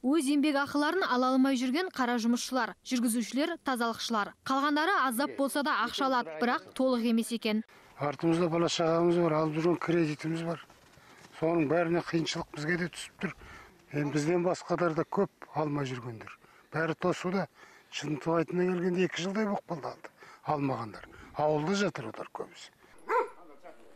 Өз еңбек ақыларын ала алмай жүрген қара жұмысшылар, жүргізушілер, тазалықшылар. Қалғандары аздап болса да ақша алады, бірақ толық емес екен. Артымызда бала шағамыз бар, алып жүрген кредитіміз бар. Соның бәріне қиыншылық бізге де түсіп тұр. Бізден басқалар да көп алмай жүргендер. Бәрі тосуда. Шынтуайтына келгенде 2 жылдай болып қалды алмағандар. Ауылда жатыр олар көбісі.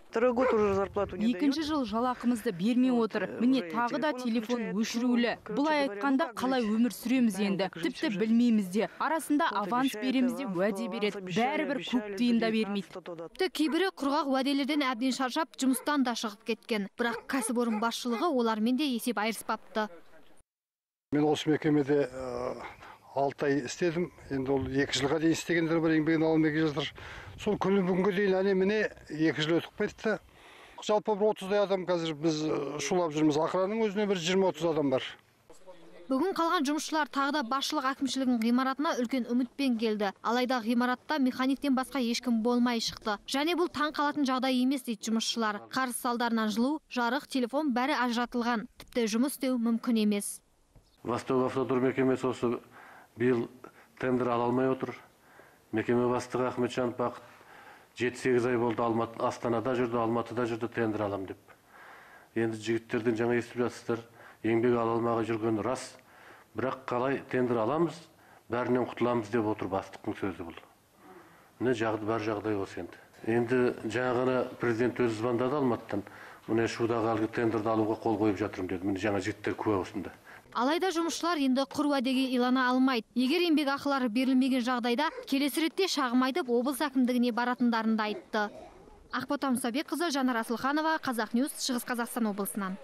Екінші жыл жалақымызды бермей отыр. Міне тағы да телефон өшірулі. Бұлай айтқанда қалай өмір сүреміз енді. Тіпті білмейміз де. Арасында аванс береміз де уәде береді. Бәрібір көк тиын да бермейді. Тіпті кейбірі құрғақ уәделерден әбден шаршап, жұмыстан да шығып кеткен. Бірақ кәсіпорын басшылығы олармен де есеп айырыспапты. Мен осы мекемеде 6 ай істедім. Енді ол 2 жылға дейін істегендер бар, еңбегін алмай жатыр. Сол күні бүгінге дейін әне міне 2 жыл өтіп кетті. Жалпы бір 30-дай адам қазір біз шулап жүрміз. Ақыраның өзіне бір 20-30 адам бар. Бүгін қалған жұмысшылар тағы да басшылық әкімшілігінің ғимаратына үлкен үмітпен келді. Алайда ғимаратта механиктен басқа ешкім болмай шықты. Және бұл таң қалатын жағдай емес дейді жұмысшылар. Қарыз салдарынан жылу, жарық, телефон бәрі ажыратылған. Тіпті жұмыс істеу мүмкін емес. Восток автодор мекемесі осы биыл тендер ала алмай отыр. Мекеме бастығы Ахметжан Бақыт 7-8 ай болды Астанада жүрді, Алматыда жүрді, тендер алам деп. Енді жігіттерден жаңа естіп жатсыздар, еңбек ала алмай жүргені рас. Бірақ қалай тендер аламыз, бәрінен құтыламыз деп отыр бастықтың сөзі бұл. Міне бар жағдай осы енді. Енді жаңа ғана президент өзі звондады Алматыдан. Міне шудағы әлгі тендерді алуға қол қойып жатырмын деді. Міне жаңа жігіттер куә осында. Алайда жұмысшылар енді құр уәдеге илана алмайды. Егер еңбек ақылары берілмеген жағдайда келесі ретте шағым айтып облыс әкімдігіне баратындарын да айтты. Ақбота Мұсабекқызы, Жанар Асылханова, Қазақ Ньюс, Шығыс Қазақстан облысынан.